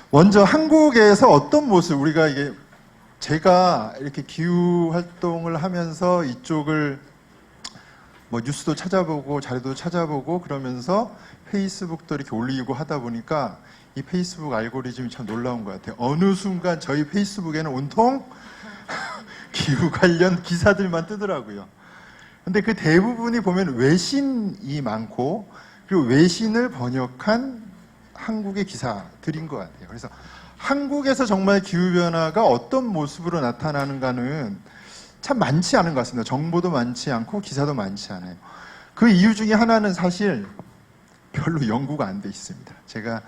먼저 한국에서 어떤 모습, 우리가 이게 제가 이렇게 기후 활동을 하면서 이쪽을 뭐 뉴스도 찾아보고 자료도 찾아보고 그러면서 페이스북도 이렇게 올리고 하다 보니까 이 페이스북 알고리즘이 참 놀라운 것 같아요. 어느 순간 저희 페이스북에는 온통 기후 관련 기사들만 뜨더라고요. 근데 그 대부분이 보면 외신이 많고 그리고 외신을 번역한 한국의 기사들인 것 같아요. 그래서 한국에서 정말 기후변화가 어떤 모습으로 나타나는가는 참 많지 않은 것 같습니다. 정보도 많지 않고 기사도 많지 않아요. 그 이유 중에 하나는 사실 별로 연구가 안 돼 있습니다. 제가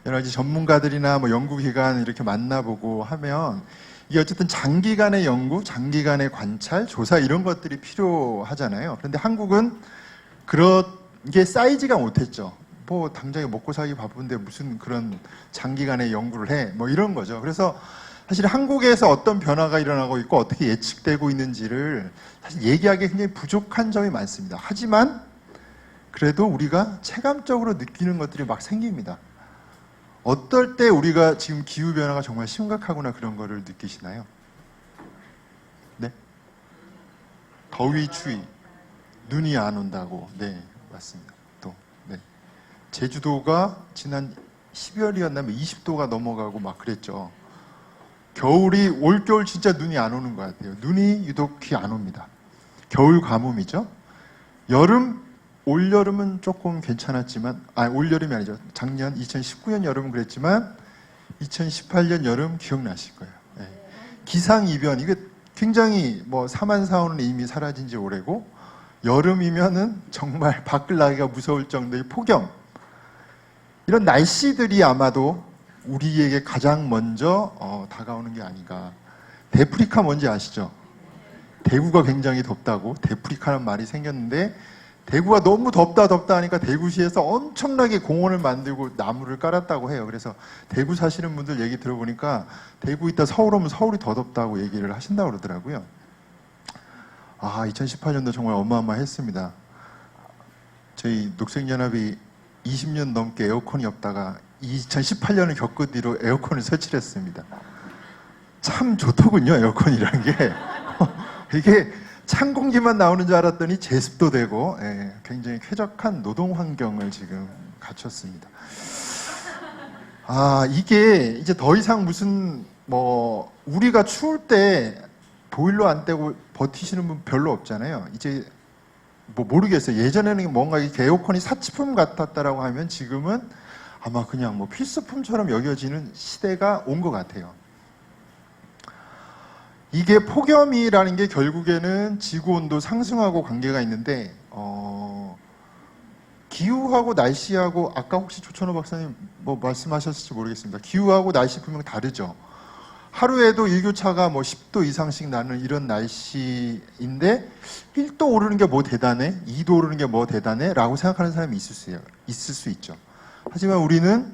여러 가지 전문가들이나 뭐 연구기관 이렇게 만나보고 하면 이게 어쨌든 장기간의 연구, 장기간의 관찰, 조사 이런 것들이 필요하잖아요. 그런데 한국은 그런 게 쌓이지가 못했죠. 뭐 당장에 먹고 살기 바쁜데 무슨 그런 장기간의 연구를 해, 뭐 이런 거죠. 그래서 사실 한국에서 어떤 변화가 일어나고 있고 어떻게 예측되고 있는지를 사실 얘기하기 굉장히 부족한 점이 많습니다. 하지만 그래도 우리가 체감적으로 느끼는 것들이 막 생깁니다. 어떨 때 우리가 지금 기후변화가 정말 심각하구나 그런 거를 느끼시나요? 네? 더위, 추위, 눈이 안 온다고. 네, 맞습니다. 또, 네. 제주도가 지난 12월이었나면 20도가 넘어가고 막 그랬죠. 겨울이, 올겨울 진짜 눈이 안 오는 것 같아요. 눈이 유독히 안 옵니다. 겨울 가뭄이죠. 여름, 올여름은 조금 괜찮았지만, 올여름이 아니죠. 작년 2019년 여름은 그랬지만 2018년 여름 기억나실 거예요. 네. 기상이변, 이게 굉장히 뭐 사만사오는 이미 사라진 지 오래고, 여름이면은 정말 밖을 나기가 무서울 정도의 폭염, 이런 날씨들이 아마도 우리에게 가장 먼저 다가오는 게 아닌가. 데프리카 뭔지 아시죠? 대구가 굉장히 덥다고 데프리카라는 말이 생겼는데, 대구가 너무 덥다 하니까 대구시에서 엄청나게 공원을 만들고 나무를 깔았다고 해요. 그래서 대구 사시는 분들 얘기 들어보니까 대구 있다 서울 오면 서울이 더 덥다고 얘기를 하신다고 그러더라고요. 2018년도 정말 어마어마했습니다. 저희 녹색연합이 20년 넘게 에어컨이 없다가 2018년을 겪은 뒤로 에어컨을 설치를 했습니다. 참 좋더군요, 에어컨이라는 게. 이게 찬 공기만 나오는 줄 알았더니 제습도 되고, 굉장히 쾌적한 노동 환경을 지금 갖췄습니다. 이게 이제 더 이상 무슨 우리가 추울 때 보일러 안 떼고 버티시는 분 별로 없잖아요. 이제 모르겠어요. 예전에는 뭔가 이렇게 에어컨이 사치품 같았다라고 하면 지금은 아마 그냥 필수품처럼 여겨지는 시대가 온 것 같아요. 이게 폭염이라는 게 결국에는 지구온도 상승하고 관계가 있는데, 기후하고 날씨하고, 아까 혹시 조천호 박사님 말씀하셨을지 모르겠습니다. 기후하고 날씨 분명 다르죠. 하루에도 일교차가 10도 이상씩 나는 이런 날씨인데 1도 오르는 게 뭐 대단해? 2도 오르는 게 뭐 대단해? 라고 생각하는 사람이 있을 수 있죠. 하지만 우리는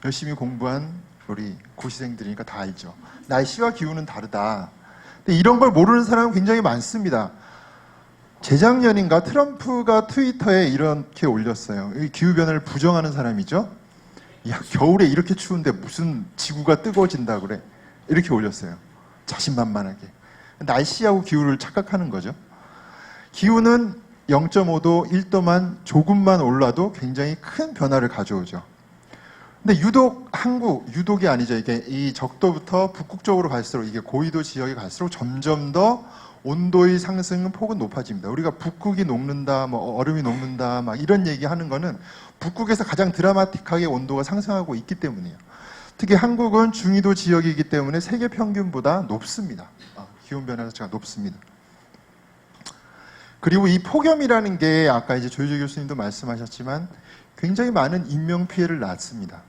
열심히 공부한 우리 고시생들이니까 다 알죠. 날씨와 기후는 다르다. 근데 이런 걸 모르는 사람은 굉장히 많습니다. 재작년인가 트럼프가 트위터에 이렇게 올렸어요. 기후변화를 부정하는 사람이죠. 야, 겨울에 이렇게 추운데 무슨 지구가 뜨거워진다 그래. 이렇게 올렸어요. 자신만만하게. 날씨하고 기후를 착각하는 거죠. 기후는 0.5도, 1도만 조금만 올라도 굉장히 큰 변화를 가져오죠. 근데 유독 유독이 아니죠. 이게 이 적도부터 북극 쪽으로 갈수록, 이게 고위도 지역에 갈수록 점점 더 온도의 상승 폭은 높아집니다. 우리가 북극이 녹는다, 얼음이 녹는다, 막 이런 얘기 하는 거는 북극에서 가장 드라마틱하게 온도가 상승하고 있기 때문이에요. 특히 한국은 중위도 지역이기 때문에 세계 평균보다 높습니다. 기온변화 자체가 높습니다. 그리고 이 폭염이라는 게 아까 이제 조희재 교수님도 말씀하셨지만 굉장히 많은 인명피해를 낳습니다.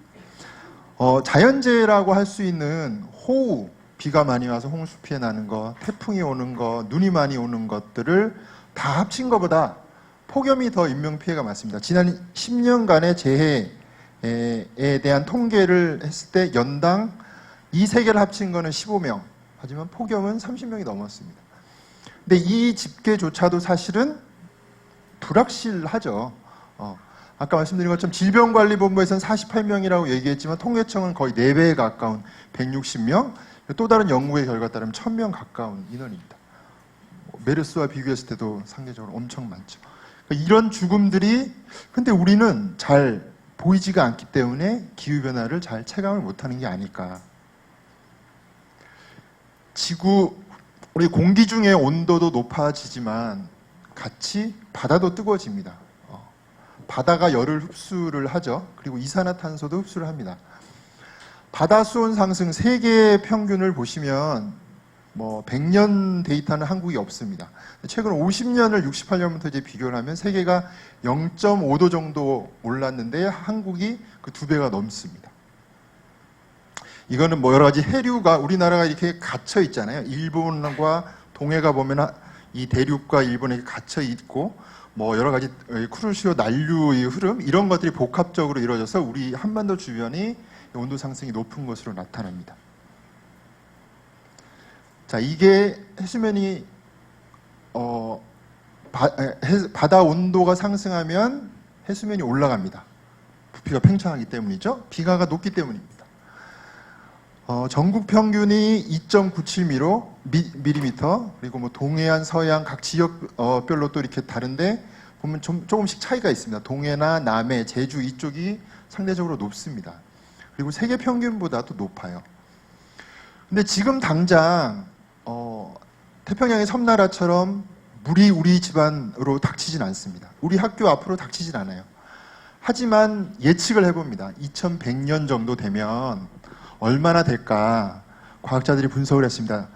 자연재해라고 할 수 있는 호우, 비가 많이 와서 홍수 피해 나는 거, 태풍이 오는 거, 눈이 많이 오는 것들을 다 합친 것보다 폭염이 더 인명피해가 많습니다. 지난 10년간의 재해에 대한 통계를 했을 때 연당 이 세 개를 합친 거는 15명. 하지만 폭염은 30명이 넘었습니다. 근데 이 집계조차도 사실은 불확실하죠. 아까 말씀드린 것처럼 질병관리본부에서는 48명이라고 얘기했지만 통계청은 거의 4배에 가까운 160명, 또 다른 연구의 결과에 따르면 1000명 가까운 인원입니다. 메르스와 비교했을 때도 상대적으로 엄청 많죠. 그러니까 이런 죽음들이, 근데 우리는 잘 보이지가 않기 때문에 기후변화를 잘 체감을 못하는 게 아닐까. 우리 공기 중에 온도도 높아지지만 같이 바다도 뜨거워집니다. 바다가 열을 흡수를 하죠. 그리고 이산화탄소도 흡수를 합니다. 바다 수온 상승 세계 평균을 보시면 100년 데이터는 한국이 없습니다. 최근 50년을 68년부터 이제 비교를 하면 세계가 0.5도 정도 올랐는데 한국이 그 2배가 넘습니다. 이거는 여러 가지 해류가 우리나라가 이렇게 갇혀 있잖아요. 일본과 동해가 보면 이 대륙과 일본에 갇혀 있고 여러 가지 쿠르시오 난류의 흐름 이런 것들이 복합적으로 이루어져서 우리 한반도 주변이 온도 상승이 높은 것으로 나타납니다. 자, 이게 해수면이 바다 온도가 상승하면 해수면이 올라갑니다. 부피가 팽창하기 때문이죠. 비가가 높기 때문입니다. 전국 평균이 2.97mm, 그리고 동해안, 서해안 각 지역별로 또 이렇게 다른데 보면 조금씩 차이가 있습니다. 동해나 남해, 제주 이쪽이 상대적으로 높습니다. 그리고 세계 평균보다도 높아요. 근데 지금 당장 태평양의 섬나라처럼 물이 우리 집안으로 닥치진 않습니다. 우리 학교 앞으로 닥치진 않아요. 하지만 예측을 해봅니다. 2100년 정도 되면 얼마나 될까 과학자들이 분석을 했습니다.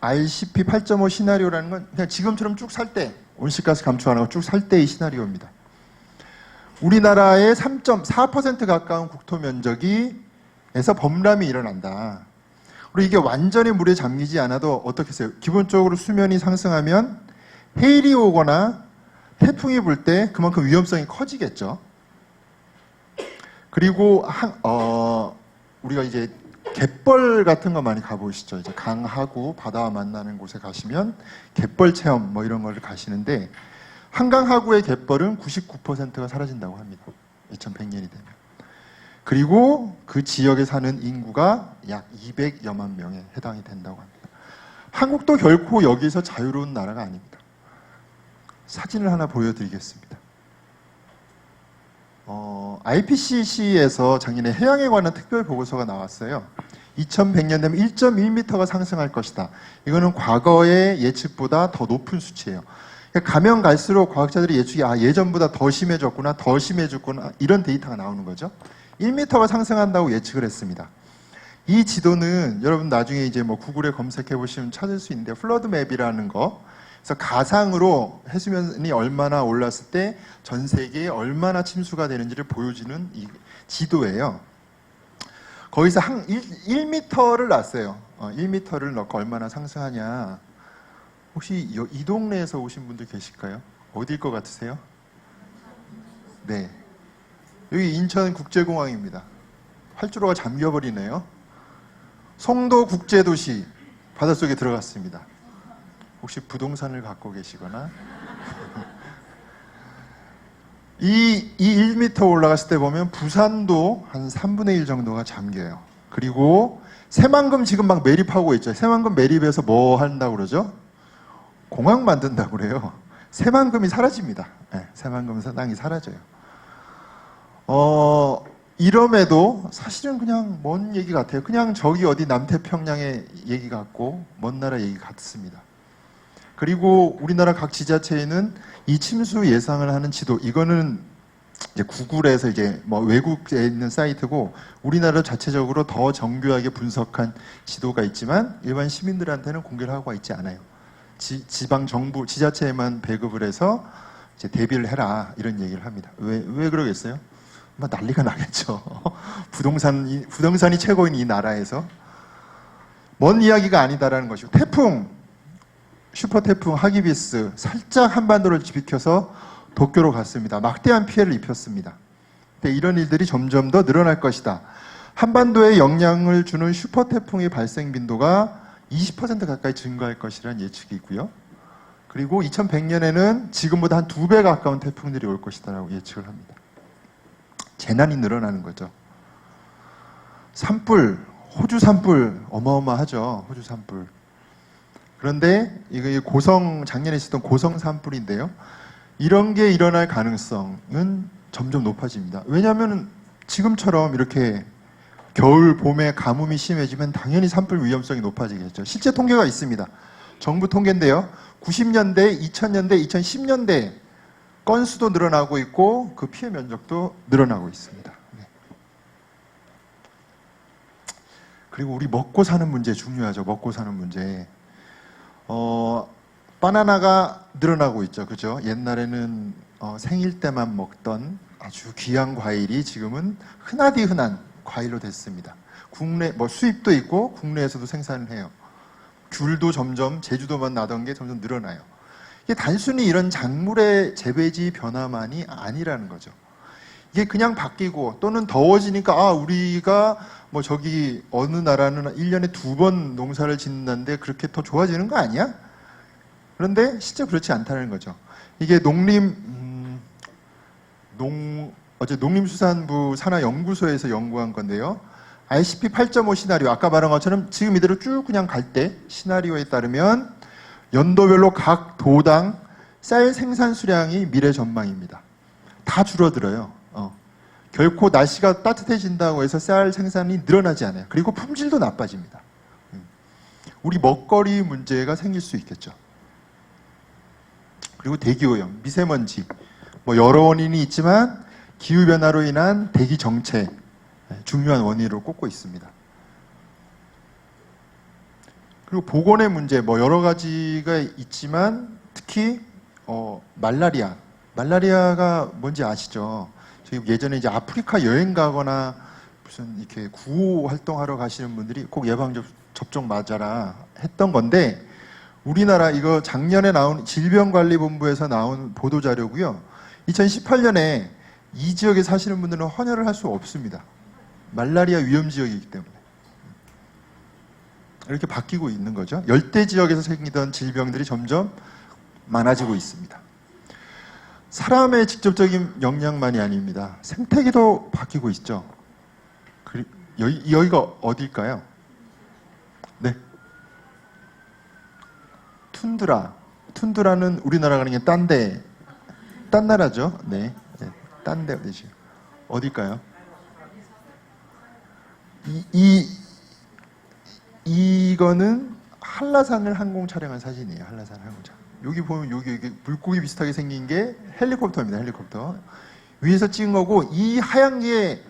RCP 8.5 시나리오라는 건 그냥 지금처럼 쭉 살 때 온실가스 감축 안 하고 쭉 살 때의 시나리오입니다. 우리나라의 3.4% 가까운 국토 면적에서 범람이 일어난다. 그리고 이게 완전히 물에 잠기지 않아도 어떻게 해요? 기본적으로 수면이 상승하면 해일이 오거나 태풍이 불 때 그만큼 위험성이 커지겠죠. 그리고 우리가 이제 갯벌 같은 거 많이 가보시죠. 이제 강하구 바다와 만나는 곳에 가시면 갯벌 체험 이런 걸 가시는데 한강 하구의 갯벌은 99%가 사라진다고 합니다. 2100년이 되면. 그리고 그 지역에 사는 인구가 약 200여만 명에 해당이 된다고 합니다. 한국도 결코 여기서 자유로운 나라가 아닙니다. 사진을 하나 보여드리겠습니다. IPCC에서 작년에 해양에 관한 특별 보고서가 나왔어요. 2100년 되면 1.1m가 상승할 것이다. 이거는 과거의 예측보다 더 높은 수치예요. 그러니까 가면 갈수록 과학자들이 예측이 예전보다 더 심해졌구나, 더 심해졌구나 이런 데이터가 나오는 거죠. 1m가 상승한다고 예측을 했습니다. 이 지도는 여러분 나중에 이제 구글에 검색해 보시면 찾을 수 있는데 플러드 맵이라는 거. 그래서 가상으로 해수면이 얼마나 올랐을 때 전 세계에 얼마나 침수가 되는지를 보여주는 이 지도예요. 거기서 1m를 놨어요. 1m를 넣고 얼마나 상승하냐. 혹시 이 동네에서 오신 분들 계실까요? 어딜 것 같으세요? 네. 여기 인천국제공항입니다. 활주로가 잠겨버리네요. 송도국제도시 바닷속에 들어갔습니다. 혹시 부동산을 갖고 계시거나 이 1m 올라갔을 때 보면 부산도 한 3분의 1 정도가 잠겨요. 그리고 새만금 지금 막 매립하고 있죠. 새만금 매립해서 뭐 한다고 그러죠? 공항 만든다고 그래요. 새만금이 사라집니다. 네, 새만금 땅이 사라져요. 이럼에도 사실은 그냥 먼 얘기 같아요. 그냥 저기 어디 남태평양의 얘기 같고 먼 나라 얘기 같습니다. 그리고 우리나라 각 지자체에는 이 침수 예상을 하는 지도, 이거는 이제 구글에서 이제 외국에 있는 사이트고 우리나라 자체적으로 더 정교하게 분석한 지도가 있지만 일반 시민들한테는 공개를 하고 있지 않아요. 지방 정부 지자체에만 배급을 해서 이제 대비를 해라 이런 얘기를 합니다. 왜 그러겠어요? 난리가 나겠죠. 부동산이 최고인 이 나라에서 먼 이야기가 아니다라는 것이고 태풍. 슈퍼 태풍 하기비스 살짝 한반도를 비켜서 도쿄로 갔습니다. 막대한 피해를 입혔습니다. 근데 이런 일들이 점점 더 늘어날 것이다. 한반도에 영향을 주는 슈퍼 태풍의 발생 빈도가 20% 가까이 증가할 것이라는 예측이 있고요. 그리고 2100년에는 지금보다 한 2배 가까운 태풍들이 올 것이다라고 예측을 합니다. 재난이 늘어나는 거죠. 산불, 호주 산불 어마어마하죠. 호주 산불. 그런데 이거 작년에 있었던 고성 산불인데요. 이런 게 일어날 가능성은 점점 높아집니다. 왜냐하면 지금처럼 이렇게 겨울, 봄에 가뭄이 심해지면 당연히 산불 위험성이 높아지겠죠. 실제 통계가 있습니다. 정부 통계인데요. 90년대, 2000년대, 2010년대 건수도 늘어나고 있고 그 피해 면적도 늘어나고 있습니다. 네. 그리고 우리 먹고 사는 문제 중요하죠. 먹고 사는 문제. 바나나가 늘어나고 있죠. 그죠? 옛날에는 생일 때만 먹던 아주 귀한 과일이 지금은 흔하디 흔한 과일로 됐습니다. 국내 수입도 있고 국내에서도 생산을 해요. 귤도 점점 제주도만 나던 게 점점 늘어나요. 이게 단순히 이런 작물의 재배지 변화만이 아니라는 거죠. 이게 그냥 바뀌고 또는 더워지니까 우리가 저기 어느 나라는 1년에 2번 농사를 짓는데 그렇게 더 좋아지는 거 아니야? 그런데 실제 그렇지 않다는 거죠. 이게 어제 농림수산부 산하연구소에서 연구한 건데요. ICP 8.5 시나리오, 아까 말한 것처럼 지금 이대로 쭉 그냥 갈 때 시나리오에 따르면 연도별로 각 도당 쌀 생산 수량이 미래 전망입니다. 다 줄어들어요. 결코 날씨가 따뜻해진다고 해서 쌀 생산이 늘어나지 않아요. 그리고 품질도 나빠집니다. 우리 먹거리 문제가 생길 수 있겠죠. 그리고 대기오염, 미세먼지, 여러 원인이 있지만 기후변화로 인한 대기 정체, 중요한 원인으로 꼽고 있습니다. 그리고 보건의 문제, 여러 가지가 있지만 특히 말라리아가 뭔지 아시죠? 저희 예전에 이제 아프리카 여행 가거나 무슨 이렇게 구호 활동하러 가시는 분들이 꼭 예방 접종 맞아라 했던 건데, 우리나라 이거 작년에 나온 질병관리본부에서 나온 보도 자료고요. 2018년에 이 지역에 사시는 분들은 헌혈을 할 수 없습니다. 말라리아 위험 지역이기 때문에. 이렇게 바뀌고 있는 거죠. 열대 지역에서 생기던 질병들이 점점 많아지고 있습니다. 사람의 직접적인 영향만이 아닙니다. 생태계도 바뀌고 있죠. 여기가 어딜까요? 네. 툰드라는 우리나라가 아닌 딴 나라죠. 네. 딴 데 어디지? 어딜까요? 이거는 한라산을 항공 촬영한 사진이에요. 한라산 항공차. 여기 보면 여기 물고기 비슷하게 생긴 게 헬리콥터입니다. 헬리콥터. 위에서 찍은 거고, 이 하얀 게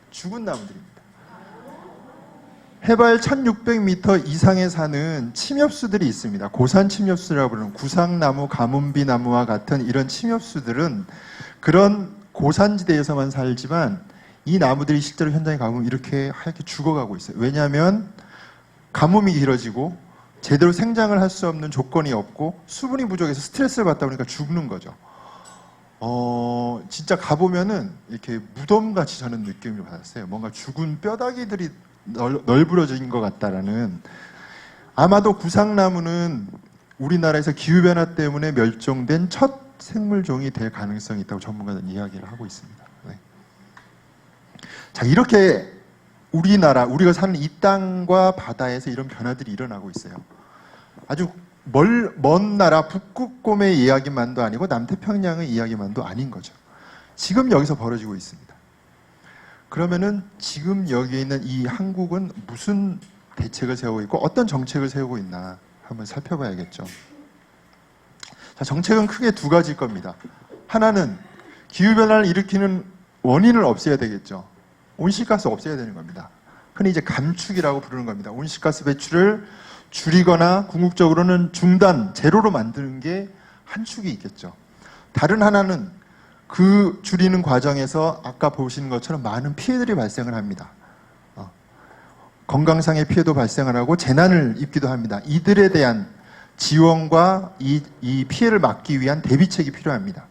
죽은 나무들입니다. 해발 1600m 이상에 사는 침엽수들이 있습니다. 고산 침엽수라고 부르는 구상나무, 가뭄비나무와 같은 이런 침엽수들은 그런 고산지대에서만 살지만 이 나무들이 실제로 현장에 가보면 이렇게 하얗게 죽어가고 있어요. 왜냐하면 가뭄이 길어지고 제대로 생장을 할 수 없는 조건이 없고 수분이 부족해서 스트레스를 받다 보니까 죽는 거죠. 진짜 가보면은 이렇게 무덤같이 저는 느낌을 받았어요. 뭔가 죽은 뼈다귀들이 널브러진 것 같다라는. 아마도 구상나무는 우리나라에서 기후변화 때문에 멸종된 첫 생물종이 될 가능성이 있다고 전문가들은 이야기를 하고 있습니다. 네. 자, 이렇게 우리가 사는 이 땅과 바다에서 이런 변화들이 일어나고 있어요. 아주 먼 나라 북극곰의 이야기만도 아니고 남태평양의 이야기만도 아닌 거죠. 지금 여기서 벌어지고 있습니다. 그러면은 지금 여기에 있는 이 한국은 무슨 대책을 세우고 있고 어떤 정책을 세우고 있나 한번 살펴봐야겠죠. 자, 정책은 크게 두 가지일 겁니다. 하나는 기후변화를 일으키는 원인을 없애야 되겠죠. 온실가스 없애야 되는 겁니다. 흔히 이제 감축이라고 부르는 겁니다. 온실가스 배출을 줄이거나 궁극적으로는 제로로 만드는 게 한 축이 있겠죠. 다른 하나는 그 줄이는 과정에서 아까 보시는 것처럼 많은 피해들이 발생을 합니다. 건강상의 피해도 발생을 하고 재난을 입기도 합니다. 이들에 대한 지원과 이 피해를 막기 위한 대비책이 필요합니다.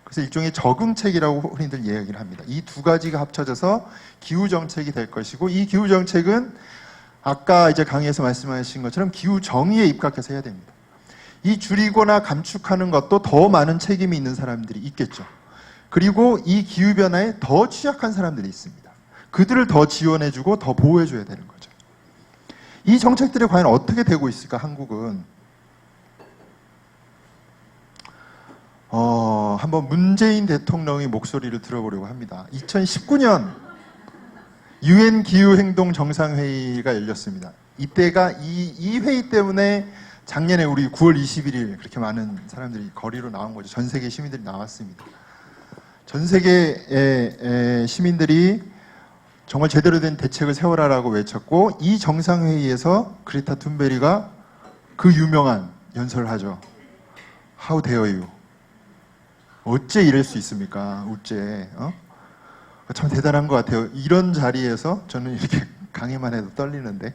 그래서 일종의 적응책이라고 흔히들 이야기를 합니다. 이 두 가지가 합쳐져서 기후정책이 될 것이고, 이 기후정책은 아까 이제 강의에서 말씀하신 것처럼 기후정의에 입각해서 해야 됩니다. 이 줄이거나 감축하는 것도 더 많은 책임이 있는 사람들이 있겠죠. 그리고 이 기후변화에 더 취약한 사람들이 있습니다. 그들을 더 지원해주고 더 보호해줘야 되는 거죠. 이 정책들이 과연 어떻게 되고 있을까, 한국은? 한번 문재인 대통령의 목소리를 들어보려고 합니다. 2019년 UN 기후행동 정상회의가 열렸습니다. 이때가 이 회의 때문에 작년에 우리 9월 21일 그렇게 많은 사람들이 거리로 나온 거죠. 전 세계 시민들이 나왔습니다. 전 세계의 시민들이 정말 제대로 된 대책을 세워라라고 외쳤고, 이 정상회의에서 그레타 툰베리가 그 유명한 연설을 하죠. How dare you? 어째 이럴 수 있습니까? 어째? 참 대단한 것 같아요. 이런 자리에서 저는 이렇게 강의만 해도 떨리는데,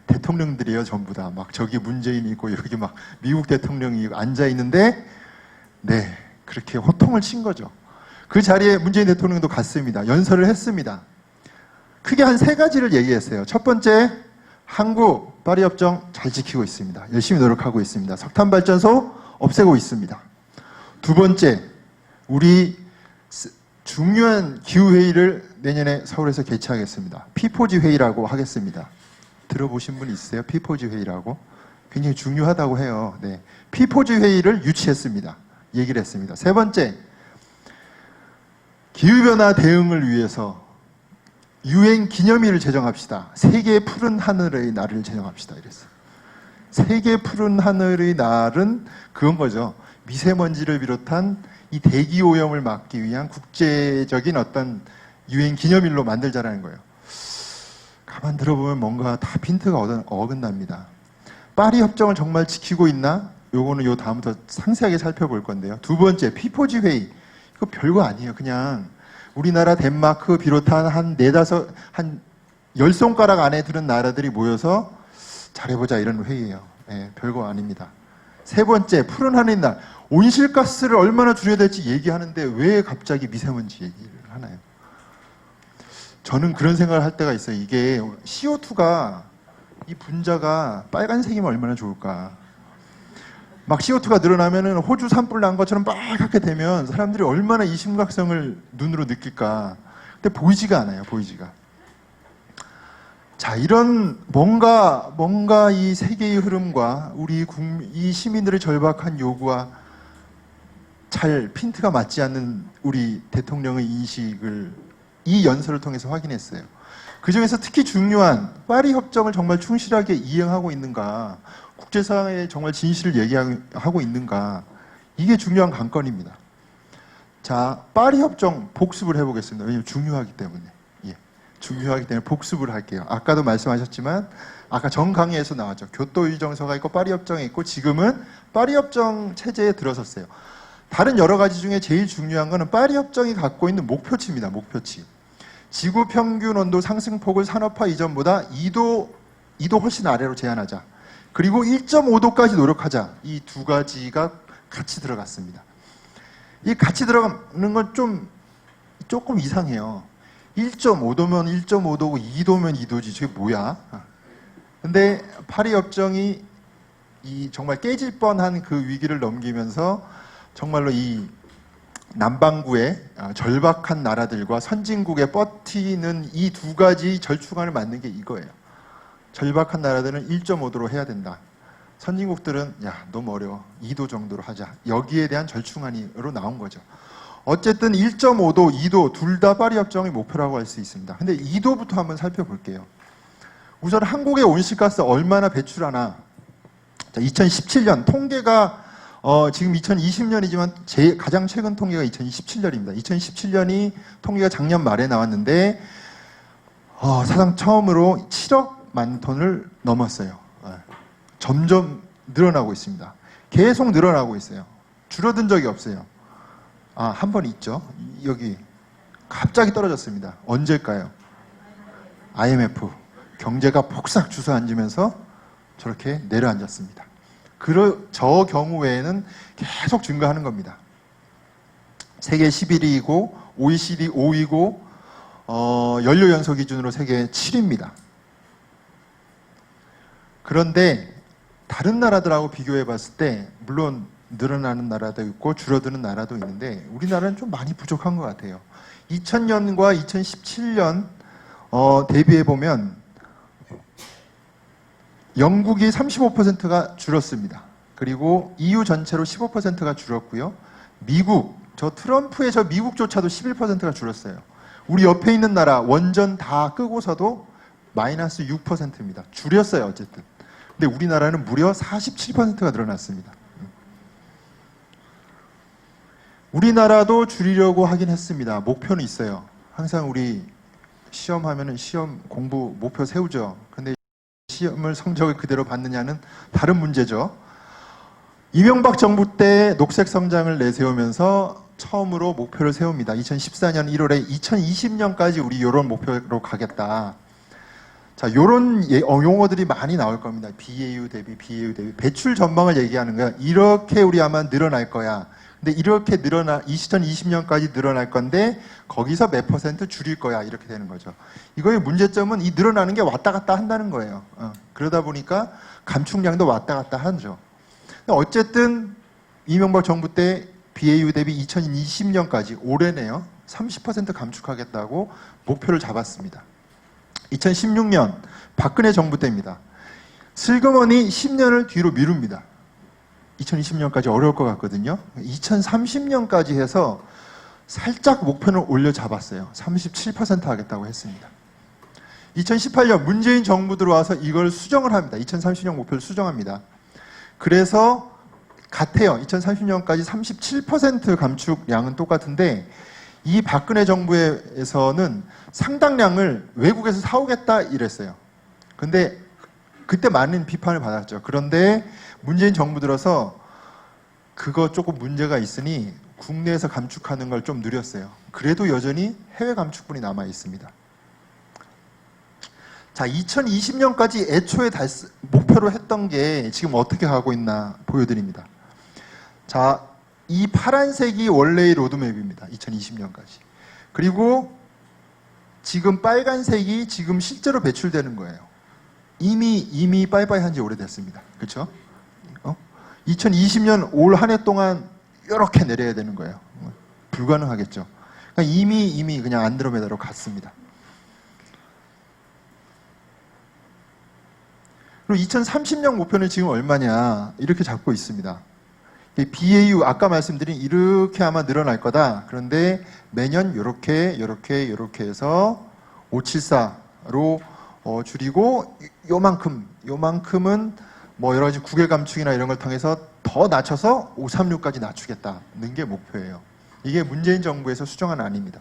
대통령들이에요, 전부 다. 막 저기 문재인이 있고 여기 막 미국 대통령이 앉아 있는데, 네, 그렇게 호통을 친 거죠. 그 자리에 문재인 대통령도 갔습니다. 연설을 했습니다. 크게 한 3가지를 얘기했어요. 첫 번째, 한국 파리협정 잘 지키고 있습니다. 열심히 노력하고 있습니다. 석탄발전소 없애고 있습니다. 두 번째, 우리 중요한 기후회의를 내년에 서울에서 개최하겠습니다. 피포지 회의라고 하겠습니다. 들어보신 분 있으세요? 피포지 회의라고? 굉장히 중요하다고 해요. 네. 피포지 회의를 유치했습니다. 얘기를 했습니다. 세 번째, 기후변화 대응을 위해서 UN 기념일을 제정합시다. 세계 푸른 하늘의 날을 제정합시다. 이랬어요. 세계 푸른 하늘의 날은 그건 거죠. 미세먼지를 비롯한 이 대기 오염을 막기 위한 국제적인 어떤 UN 기념일로 만들자라는 거예요. 가만 들어보면 뭔가 다 핀트가 어긋납니다. 파리 협정을 정말 지키고 있나? 요거는 요 다음부터 상세하게 살펴볼 건데요. 두 번째, 피포지 회의. 이거 별거 아니에요. 그냥 우리나라, 덴마크 비롯한 한 10손가락 안에 드는 나라들이 모여서 잘해보자 이런 회의예요. 네, 별거 아닙니다. 세 번째, 푸른 하늘의 날. 온실가스를 얼마나 줄여야 될지 얘기하는데 왜 갑자기 미세먼지 얘기를 하나요? 저는 그런 생각을 할 때가 있어요. 이게 CO2가, 이 분자가 빨간색이면 얼마나 좋을까. 막 CO2가 늘어나면은 호주 산불 난 것처럼 빨갛게 되면 사람들이 얼마나 이 심각성을 눈으로 느낄까. 근데 보이지가 않아요. 보이지가. 자, 이런 뭔가 이 세계의 흐름과 이 시민들의 절박한 요구와 잘 핀트가 맞지 않는 우리 대통령의 인식을 이 연설을 통해서 확인했어요. 그중에서 특히 중요한 파리 협정을 정말 충실하게 이행하고 있는가, 국제사회에 정말 진실을 얘기하고 있는가, 이게 중요한 관건입니다. 자, 파리 협정 복습을 해보겠습니다. 왜냐하면 중요하기 때문에. 중요하기 때문에 복습을 할게요. 아까도 말씀하셨지만 아까 전 강의에서 나왔죠. 교토의정서가 있고 파리 협정이 있고 지금은 파리 협정 체제에 들어섰어요. 다른 여러 가지 중에 제일 중요한 거는 파리 협정이 갖고 있는 목표치입니다. 목표치. 지구 평균 온도 상승폭을 산업화 이전보다 2도 훨씬 아래로 제한하자. 그리고 1.5도까지 노력하자. 이 두 가지가 같이 들어갔습니다. 이 같이 들어가는 건 조금 이상해요. 1.5도면 1.5도고 2도면 2도지. 저게 뭐야? 근데 파리 협정이 이 정말 깨질 뻔한 그 위기를 넘기면서 정말로 이 남반구의 절박한 나라들과 선진국에 버티는 이 두 가지 절충안을 맞는 게 이거예요. 절박한 나라들은 1.5도로 해야 된다. 선진국들은 야, 너무 어려워. 2도 정도로 하자. 여기에 대한 절충안으로 나온 거죠. 어쨌든 1.5도, 2도 둘 다 파리 협정의 목표라고 할 수 있습니다. 근데 2도부터 한번 살펴볼게요. 우선 한국의 온실가스 얼마나 배출하나. 자, 2017년 통계가 지금 2020년이지만 가장 최근 통계가 2017년입니다. 2017년이 통계가 작년 말에 나왔는데 사상 처음으로 7억만 톤을 넘었어요. 점점 늘어나고 있습니다. 계속 늘어나고 있어요. 줄어든 적이 없어요. 한 번 있죠. 여기 갑자기 떨어졌습니다. 언제일까요? IMF. 경제가 폭삭 주저앉으면서 저렇게 내려앉았습니다. 저 경우 외에는 계속 증가하는 겁니다. 세계 11위이고 OECD 5위고 연료 연소 기준으로 세계 7위입니다. 그런데 다른 나라들하고 비교해 봤을 때 물론 늘어나는 나라도 있고 줄어드는 나라도 있는데 우리나라는 좀 많이 부족한 것 같아요. 2000년과 2017년 대비해 보면 영국이 35%가 줄었습니다. 그리고 EU 전체로 15%가 줄었고요. 미국, 저 트럼프의 저 미국조차도 11%가 줄었어요. 우리 옆에 있는 나라 원전 다 끄고서도 마이너스 6%입니다. 줄였어요, 어쨌든. 근데 우리나라는 무려 47%가 늘어났습니다. 우리나라도 줄이려고 하긴 했습니다. 목표는 있어요. 항상 우리 시험하면은 시험 공부 목표 세우죠. 근데 시험을 성적을 그대로 받느냐는 다른 문제죠. 이명박 정부 때 녹색 성장을 내세우면서 처음으로 목표를 세웁니다. 2014년 1월에 2020년까지 우리 이런 목표로 가겠다. 자, 요런 용어들이 많이 나올 겁니다. BAU 대비, 배출 전망을 얘기하는 거야. 이렇게 우리 아마 늘어날 거야. 근데 이렇게 2020년까지 늘어날 건데 거기서 몇 % 줄일 거야. 이렇게 되는 거죠. 이거의 문제점은 이 늘어나는 게 왔다 갔다 한다는 거예요. 그러다 보니까 감축량도 왔다 갔다 하죠. 어쨌든 이명박 정부 때 BAU 대비 2020년까지 올해네요. 30% 감축하겠다고 목표를 잡았습니다. 2016년 박근혜 정부 때입니다. 슬그머니 10년을 뒤로 미룹니다. 2020년까지 어려울 것 같거든요. 2030년까지 해서 살짝 목표는 올려 잡았어요. 37% 하겠다고 했습니다. 2018년 문재인 정부 들어와서 이걸 수정을 합니다. 2030년 목표를 수정합니다. 그래서 같아요. 2030년까지 37% 감축량은 똑같은데 이 박근혜 정부에서는 상당량을 외국에서 사오겠다 이랬어요. 근데 그때 많은 비판을 받았죠. 그런데 문재인 정부 들어서 그거 조금 문제가 있으니 국내에서 감축하는 걸 좀 느렸어요. 그래도 여전히 해외 감축분이 남아 있습니다. 자, 2020년까지 애초에 목표로 했던 게 지금 어떻게 가고 있나 보여드립니다. 자, 이 파란색이 원래의 로드맵입니다. 2020년까지. 그리고 지금 빨간색이 지금 실제로 배출되는 거예요. 이미 빠이빠이 한지 오래됐습니다. 그렇죠? 2020년 올 한 해 동안 이렇게 내려야 되는 거예요. 불가능하겠죠. 그러니까 이미 그냥 안드로메다로 갔습니다. 그리고 2030년 목표는 지금 얼마냐 이렇게 잡고 있습니다. BAU 아까 말씀드린 이렇게 아마 늘어날 거다. 그런데 매년 이렇게 해서 574로 줄이고 요만큼은 뭐 여러 가지 국외 감축이나 이런 걸 통해서 더 낮춰서 536까지 낮추겠다는 게 목표예요. 이게 문재인 정부에서 수정안 아닙니다.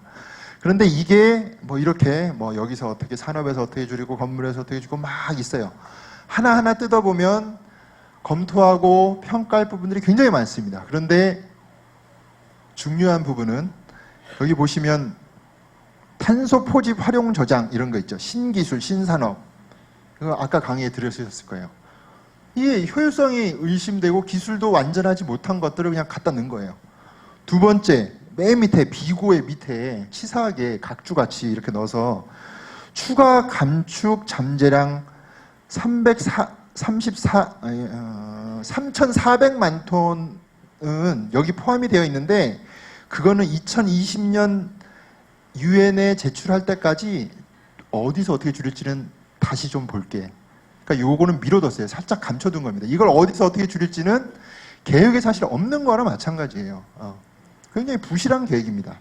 그런데 이게 뭐 이렇게 뭐 여기서 어떻게 산업에서 어떻게 줄이고 건물에서 어떻게 줄이고 막 있어요. 하나하나 뜯어보면 검토하고 평가할 부분들이 굉장히 많습니다. 그런데 중요한 부분은 여기 보시면 탄소 포집 활용 저장 이런 거 있죠. 신기술, 신산업. 이거 아까 강의에 들으셨을 거예요. 이게 효율성이 의심되고 기술도 완전하지 못한 것들을 그냥 갖다 넣은 거예요. 두 번째, 맨 밑에 비고의 밑에 치사하게 각주같이 이렇게 넣어서 추가 감축 잠재량 3,400만 톤은 여기 포함이 되어 있는데 그거는 2020년 유엔에 제출할 때까지 어디서 어떻게 줄일지는 다시 좀 볼게. 그러니까 요거는 미뤄뒀어요. 살짝 감춰둔 겁니다. 이걸 어디서 어떻게 줄일지는 계획에 사실 없는 거랑 마찬가지예요. 굉장히 부실한 계획입니다.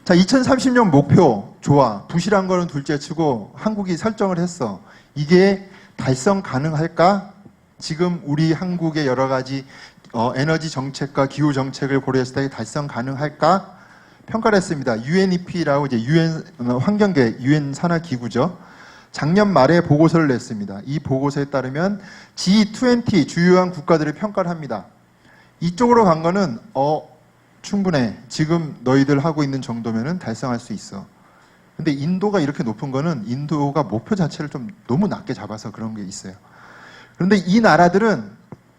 자, 2030년 목표 좋아. 부실한 거는 둘째 치고 한국이 설정을 했어. 이게 달성 가능할까? 지금 우리 한국의 여러 가지 에너지 정책과 기후 정책을 고려했을 때 달성 가능할까? 평가를 했습니다. UNEP라고 이제 UN 환경계 UN 산하 기구죠. 작년 말에 보고서를 냈습니다. 이 보고서에 따르면 G20 주요한 국가들을 평가를 합니다. 이쪽으로 간 거는 충분해. 지금 너희들 하고 있는 정도면은 달성할 수 있어. 근데 인도가 이렇게 높은 거는 인도가 목표 자체를 좀 너무 낮게 잡아서 그런 게 있어요. 그런데 이 나라들은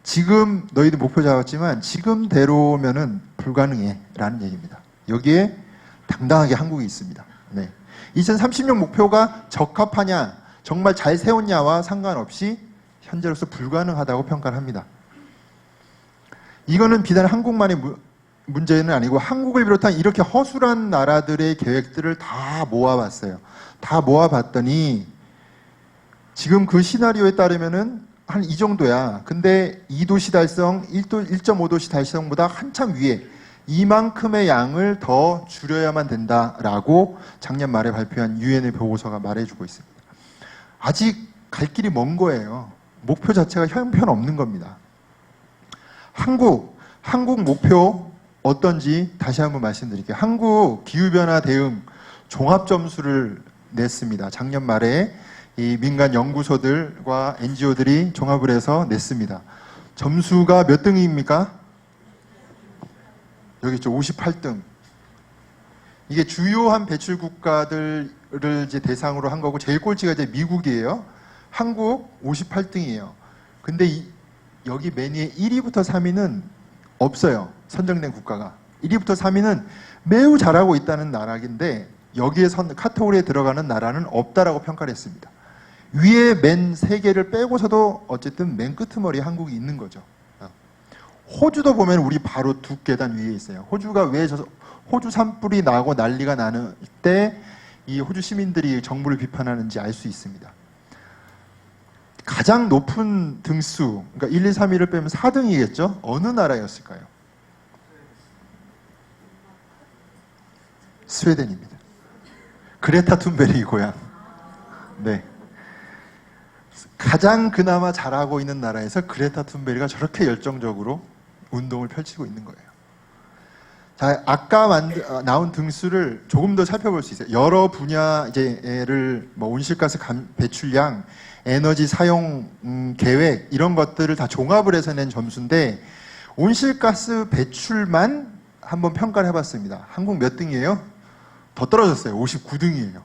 지금 너희들 목표 잡았지만 지금대로면은 불가능해 라는 얘기입니다. 여기에 당당하게 한국이 있습니다. 네. 2030년 목표가 적합하냐, 정말 잘 세웠냐와 상관없이 현재로서 불가능하다고 평가를 합니다. 이거는 비단 한국만의 문제는 아니고 한국을 비롯한 이렇게 허술한 나라들의 계획들을 다 모아봤어요. 다 모아봤더니 지금 그 시나리오에 따르면은 한 이 정도야. 근데 2도시 달성, 1.5도시 달성보다 한참 위에 이만큼의 양을 더 줄여야만 된다라고 작년 말에 발표한 유엔의 보고서가 말해주고 있습니다. 아직 갈 길이 먼 거예요. 목표 자체가 형편없는 겁니다. 한국 목표 어떤지 다시 한번 말씀드릴게요. 한국 기후변화 대응 종합점수를 냈습니다. 작년 말에 이 민간 연구소들과 NGO들이 종합을 해서 냈습니다. 점수가 몇 등입니까? 여기 있죠. 58등. 이게 주요한 배출 국가들을 이제 대상으로 한 거고 제일 꼴찌가 이제 미국이에요. 한국 58등이에요. 근데 여기 메뉴에 1위부터 3위는 없어요. 선정된 국가가. 1위부터 3위는 매우 잘하고 있다는 나라인데 여기에 카테고리에 들어가는 나라는 없다라고 평가를 했습니다. 위에 맨 3개를 빼고서도 어쨌든 맨 끄트머리에 한국이 있는 거죠. 호주도 보면 우리 바로 2계단 위에 있어요. 호주가 왜 호주 산불이 나고 난리가 나는 때 이 호주 시민들이 정부를 비판하는지 알 수 있습니다. 가장 높은 등수, 그러니까 1, 2, 3위를 빼면 4등이겠죠? 어느 나라였을까요? 스웨덴입니다. 그레타 툰베리 고향. 네. 가장 그나마 잘하고 있는 나라에서 그레타 툰베리가 저렇게 열정적으로 운동을 펼치고 있는 거예요. 자, 아까 나온 등수를 조금 더 살펴볼 수 있어요. 여러 분야를 온실가스 배출량, 에너지 사용 계획 이런 것들을 다 종합을 해서 낸 점수인데 온실가스 배출만 한번 평가를 해봤습니다. 한국 몇 등이에요? 더 떨어졌어요. 59등이에요.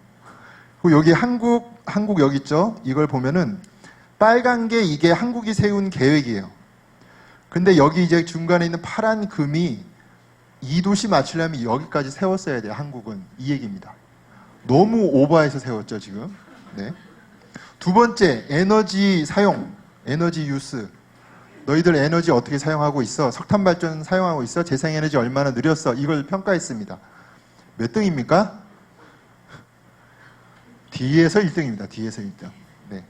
그리고 여기 한국 여기 있죠? 이걸 보면은 빨간 게 이게 한국이 세운 계획이에요. 근데 여기 이제 중간에 있는 파란 금이 2도시 맞추려면 여기까지 세웠어야 돼요. 한국은. 이 얘기입니다. 너무 오버해서 세웠죠, 지금. 네. 두 번째, 에너지 사용, 에너지 유스. 너희들 에너지 어떻게 사용하고 있어? 석탄 발전 사용하고 있어? 재생에너지 얼마나 느렸어? 이걸 평가했습니다. 몇 등입니까? D에서 1등입니다. D에서 1등. 네.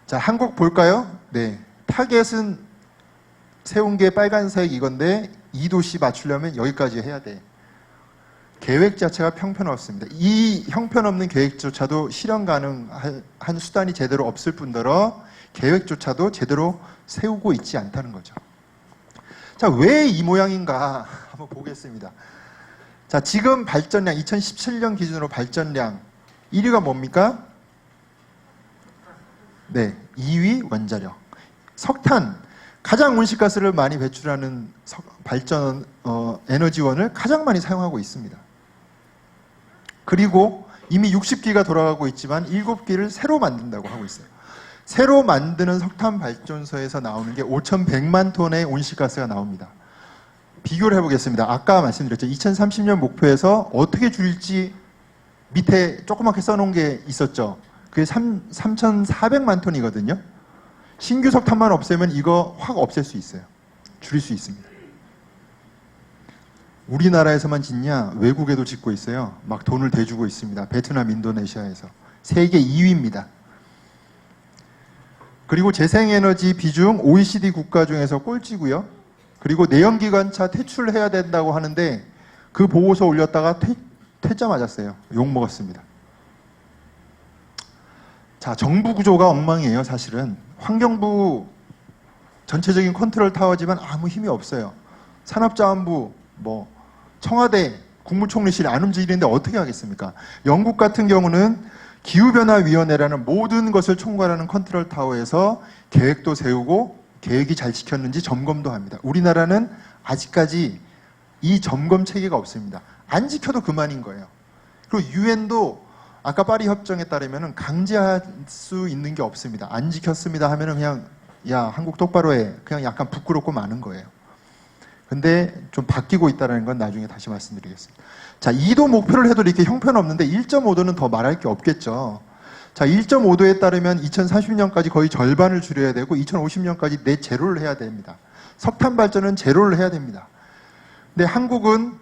자, 한국 볼까요? 네. 타겟은 세운 게 빨간색 이건데 2도시 맞추려면 여기까지 해야 돼. 계획 자체가 형편없습니다. 이 형편없는 계획조차도 실현 가능한 수단이 제대로 없을 뿐더러 계획조차도 제대로 세우고 있지 않다는 거죠. 자, 왜 이 모양인가 한번 보겠습니다. 자, 지금 발전량 2017년 기준으로 발전량 1위가 뭡니까? 네, 2위 원자력. 석탄 가장 온실가스를 많이 배출하는 발전 에너지원을 가장 많이 사용하고 있습니다. 그리고 이미 60기가 돌아가고 있지만 7기를 새로 만든다고 하고 있어요. 새로 만드는 석탄 발전소에서 나오는 게 5,100만 톤의 온실가스가 나옵니다. 비교를 해보겠습니다. 아까 말씀드렸죠. 2030년 목표에서 어떻게 줄일지 밑에 조그맣게 써놓은 게 있었죠. 그게 3,400만 톤이거든요. 신규 석탄만 없애면 이거 확 없앨 수 있어요. 줄일 수 있습니다. 우리나라에서만 짓냐? 외국에도 짓고 있어요. 막 돈을 대주고 있습니다. 베트남, 인도네시아에서. 세계 2위입니다. 그리고 재생에너지 비중 OECD 국가 중에서 꼴찌고요. 그리고 내연기관차 퇴출해야 된다고 하는데 그 보고서 올렸다가 퇴짜 맞았어요. 욕 먹었습니다. 자, 정부 구조가 엉망이에요. 사실은 환경부 전체적인 컨트롤 타워지만 아무 힘이 없어요. 산업자원부, 청와대, 국무총리실이 안 움직이는데 어떻게 하겠습니까? 영국 같은 경우는 기후변화위원회라는 모든 것을 총괄하는 컨트롤 타워에서 계획도 세우고 계획이 잘 지켰는지 점검도 합니다. 우리나라는 아직까지 이 점검 체계가 없습니다. 안 지켜도 그만인 거예요. 그리고 유엔도 아까 파리 협정에 따르면 강제할 수 있는 게 없습니다. 안 지켰습니다 하면은 그냥 야, 한국 똑바로 해. 그냥 약간 부끄럽고 마는 거예요. 근데 좀 바뀌고 있다는 건 나중에 다시 말씀드리겠습니다. 자, 2도 목표를 해도 이렇게 형편없는데 1.5도는 더 말할 게 없겠죠. 자, 1.5도에 따르면 2030년까지 거의 절반을 줄여야 되고 2050년까지 넷 제로를 해야 됩니다. 석탄 발전은 제로를 해야 됩니다. 근데 한국은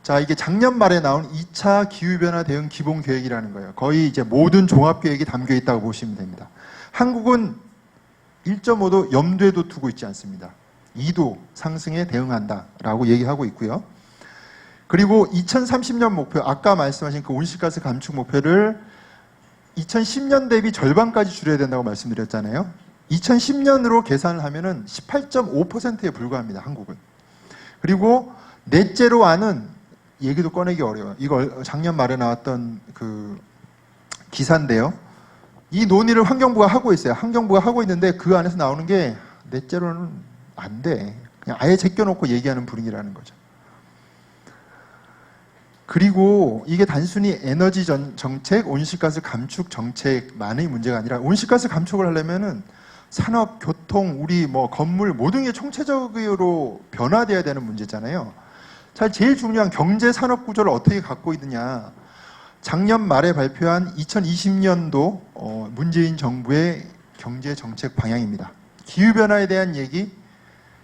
자, 이게 작년 말에 나온 2차 기후변화 대응 기본 계획이라는 거예요. 거의 이제 모든 종합 계획이 담겨 있다고 보시면 됩니다. 한국은 1.5도 염두에도 두고 있지 않습니다. 2도 상승에 대응한다라고 얘기하고 있고요. 그리고 2030년 목표, 아까 말씀하신 그 온실가스 감축 목표를 2010년 대비 절반까지 줄여야 된다고 말씀드렸잖아요. 2010년으로 계산을 하면은 18.5%에 불과합니다, 한국은. 그리고 넷제로안은 얘기도 꺼내기 어려워요. 이거 작년 말에 나왔던 그 기사인데요. 이 논의를 환경부가 하고 있어요. 환경부가 하고 있는데 그 안에서 나오는 게 넷제로는 안 돼. 그냥 아예 제껴놓고 얘기하는 분위기라는 거죠. 그리고 이게 단순히 에너지 정책, 온실가스 감축 정책만의 문제가 아니라 온실가스 감축을 하려면은 산업, 교통, 우리 뭐 건물 모든 게 총체적으로 변화돼야 되는 문제잖아요. 자, 제일 중요한 경제 산업 구조를 어떻게 갖고 있느냐. 작년 말에 발표한 2020년도 문재인 정부의 경제 정책 방향입니다. 기후변화에 대한 얘기,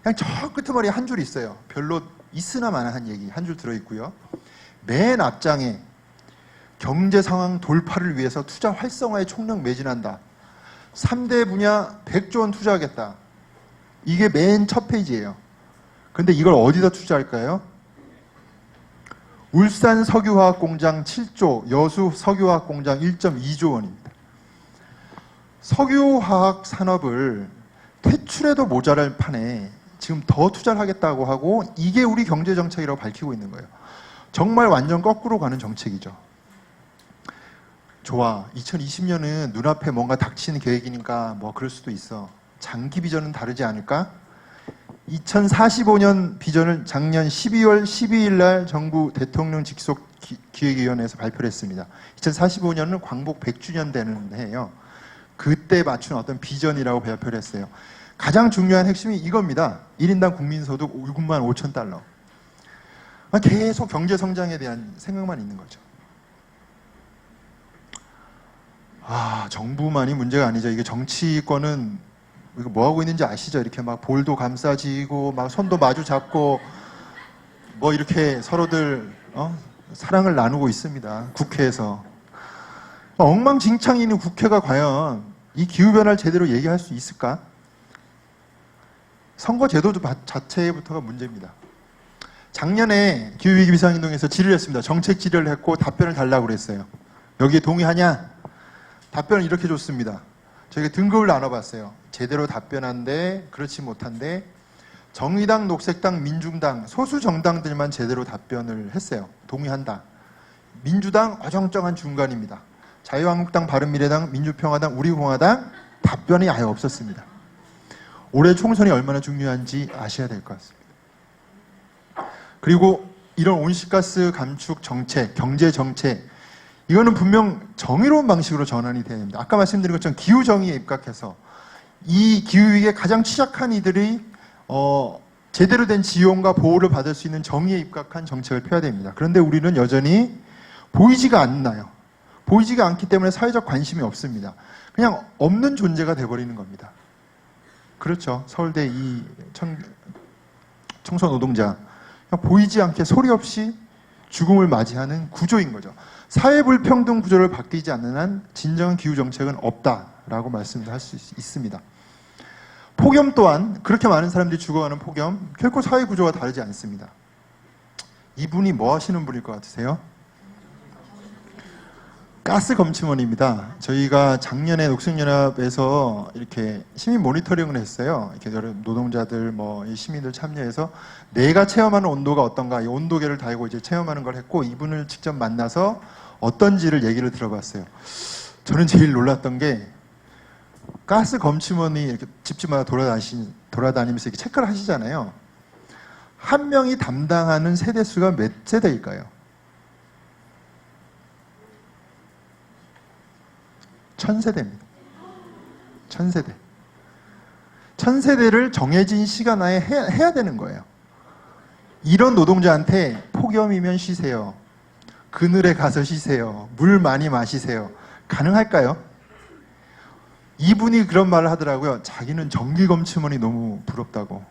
그냥 저 끄트머리에 한 줄 있어요. 별로 있으나 마나한 얘기 한 줄 들어있고요. 맨 앞장에 경제 상황 돌파를 위해서 투자 활성화에 총력 매진한다. 3대 분야 100조 원 투자하겠다. 이게 맨 첫 페이지예요. 근데 이걸 어디다 투자할까요? 울산 석유화학 공장 7조, 여수 석유화학 공장 1.2조 원입니다. 석유화학 산업을 퇴출해도 모자랄 판에 지금 더 투자를 하겠다고 하고 이게 우리 경제정책이라고 밝히고 있는 거예요. 정말 완전 거꾸로 가는 정책이죠. 좋아, 2020년은 눈앞에 뭔가 닥치는 계획이니까 뭐 그럴 수도 있어. 장기 비전은 다르지 않을까? 2045년 비전을 작년 12월 12일 날 정부 대통령 직속 기획위원회에서 발표를 했습니다. 2045년은 광복 100주년 되는 해예요. 그때 맞춘 어떤 비전이라고 발표를 했어요. 가장 중요한 핵심이 이겁니다. 1인당 국민소득 6만 5천 달러. 계속 경제 성장에 대한 생각만 있는 거죠. 정부만이 문제가 아니죠. 이게 정치권은 이거 뭐 하고 있는지 아시죠? 이렇게 막 볼도 감싸지고 막 손도 마주 잡고 뭐 이렇게 서로들 사랑을 나누고 있습니다. 국회에서. 엉망진창이 있는 국회가 과연 이 기후변화를 제대로 얘기할 수 있을까? 선거제도도 자체부터가 문제입니다. 작년에 기후위기 비상행동에서 질의를 했습니다. 정책 질의를 했고 답변을 달라고 그랬어요. 여기에 동의하냐? 답변을 이렇게 줬습니다. 저희가 등급을 나눠봤어요. 제대로 답변한데 그렇지 못한데 정의당, 녹색당, 민중당 소수 정당들만 제대로 답변을 했어요. 동의한다. 민주당 어정쩡한 중간입니다. 자유한국당, 바른미래당, 민주평화당, 우리공화당 답변이 아예 없었습니다. 올해 총선이 얼마나 중요한지 아셔야 될 것 같습니다. 그리고 이런 온실가스 감축 정책, 경제 정책 이거는 분명 정의로운 방식으로 전환이 돼야 됩니다. 아까 말씀드린 것처럼 기후정의에 입각해서 이 기후위기에 가장 취약한 이들이 제대로 된 지원과 보호를 받을 수 있는 정의에 입각한 정책을 펴야 됩니다. 그런데 우리는 여전히 보이지가 않나요? 보이지가 않기 때문에 사회적 관심이 없습니다. 그냥 없는 존재가 돼버리는 겁니다. 그렇죠. 서울대 이 청소 노동자 그냥 보이지 않게 소리 없이 죽음을 맞이하는 구조인 거죠. 사회 불평등 구조를 바뀌지 않는 한 진정한 기후 정책은 없다라고 말씀할 수 있습니다. 폭염 또한 그렇게 많은 사람들이 죽어가는 폭염 결코 사회 구조와 다르지 않습니다. 이분이 뭐 하시는 분일 것 같으세요? 가스 검침원입니다. 저희가 작년에 녹색연합에서 이렇게 시민 모니터링을 했어요. 이렇게 여러 노동자들, 이 시민들 참여해서 내가 체험하는 온도가 어떤가, 이 온도계를 달고 이제 체험하는 걸 했고, 이분을 직접 만나서 어떤지를 얘기를 들어봤어요. 저는 제일 놀랐던 게 가스 검침원이 이렇게 집집마다 돌아다니면서 이렇게 체크를 하시잖아요. 한 명이 담당하는 세대수가 몇 세대일까요? 1000세대입니다. 1000세대. 1000세대를 정해진 시간 안에 해야 되는 거예요. 이런 노동자한테 폭염이면 쉬세요. 그늘에 가서 쉬세요. 물 많이 마시세요. 가능할까요? 이분이 그런 말을 하더라고요. 자기는 정기검침원이 너무 부럽다고.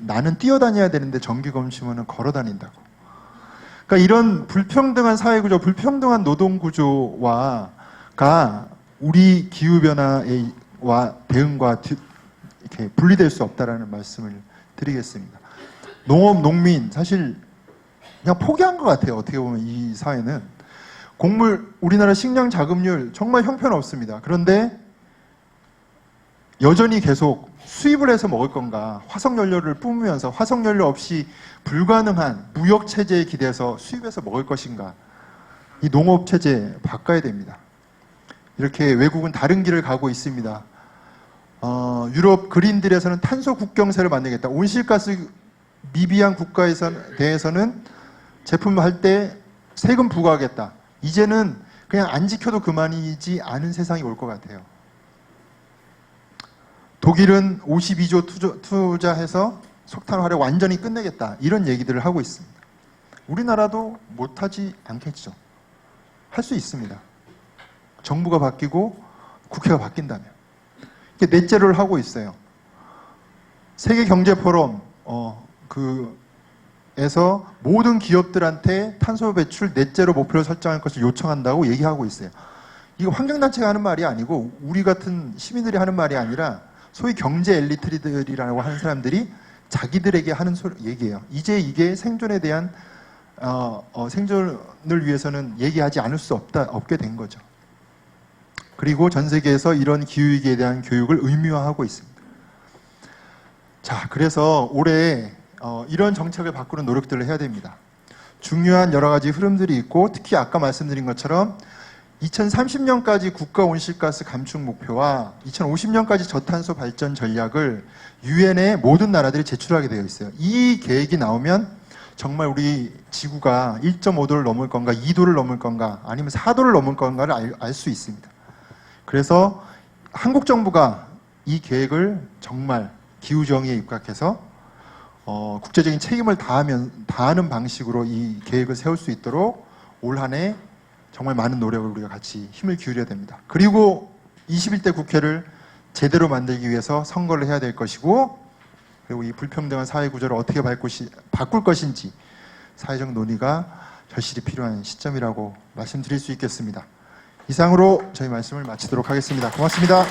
나는 뛰어다녀야 되는데 정기검침원은 걸어다닌다고. 그러니까 이런 불평등한 사회구조, 불평등한 노동구조가 우리 기후변화와 대응과 이렇게 분리될 수 없다라는 말씀을 드리겠습니다. 농업, 농민, 사실 그냥 포기한 것 같아요. 어떻게 보면 이 사회는. 우리나라 식량 자급률 정말 형편없습니다. 그런데 여전히 계속 수입을 해서 먹을 건가, 화석연료를 뿜으면서 화석연료 없이 불가능한 무역체제에 기대서 수입해서 먹을 것인가, 이 농업체제 바꿔야 됩니다. 이렇게 외국은 다른 길을 가고 있습니다. 유럽 그린딜에서는 탄소 국경세를 만들겠다. 온실가스 미비한 국가에 대해서는 제품할 때 세금 부과하겠다. 이제는 그냥 안 지켜도 그만이지 않은 세상이 올 것 같아요. 독일은 52조 투자해서 석탄 활용 완전히 끝내겠다. 이런 얘기들을 하고 있습니다. 우리나라도 못하지 않겠죠. 할 수 있습니다. 정부가 바뀌고 국회가 바뀐다면. 이렇게 넷째를 하고 있어요. 세계경제포럼 에서 모든 기업들한테 탄소 배출 넷째로 목표를 설정할 것을 요청한다고 얘기하고 있어요. 이거 환경단체가 하는 말이 아니고 우리 같은 시민들이 하는 말이 아니라 소위 경제 엘리트들이라고 하는 사람들이 자기들에게 하는 얘기예요. 이제 이게 생존에 대한 생존을 위해서는 얘기하지 않을 수 없게 된 거죠. 그리고 전 세계에서 이런 기후위기에 대한 교육을 의무화하고 있습니다. 자, 그래서 올해 이런 정책을 바꾸는 노력들을 해야 됩니다. 중요한 여러 가지 흐름들이 있고, 특히 아까 말씀드린 것처럼 2030년까지 국가 온실가스 감축 목표와 2050년까지 저탄소 발전 전략을 유엔의 모든 나라들이 제출하게 되어 있어요. 이 계획이 나오면 정말 우리 지구가 1.5도를 넘을 건가, 2도를 넘을 건가, 아니면 4도를 넘을 건가를 알 수 있습니다. 그래서 한국 정부가 이 계획을 정말 기후정의에 입각해서 국제적인 책임을 다하는 방식으로 이 계획을 세울 수 있도록 올 한 해 정말 많은 노력을 우리가 같이 힘을 기울여야 됩니다. 그리고 21대 국회를 제대로 만들기 위해서 선거를 해야 될 것이고, 그리고 이 불평등한 사회구조를 어떻게 바꿀 것인지 사회적 논의가 절실히 필요한 시점이라고 말씀드릴 수 있겠습니다. 이상으로 저희 말씀을 마치도록 하겠습니다. 고맙습니다.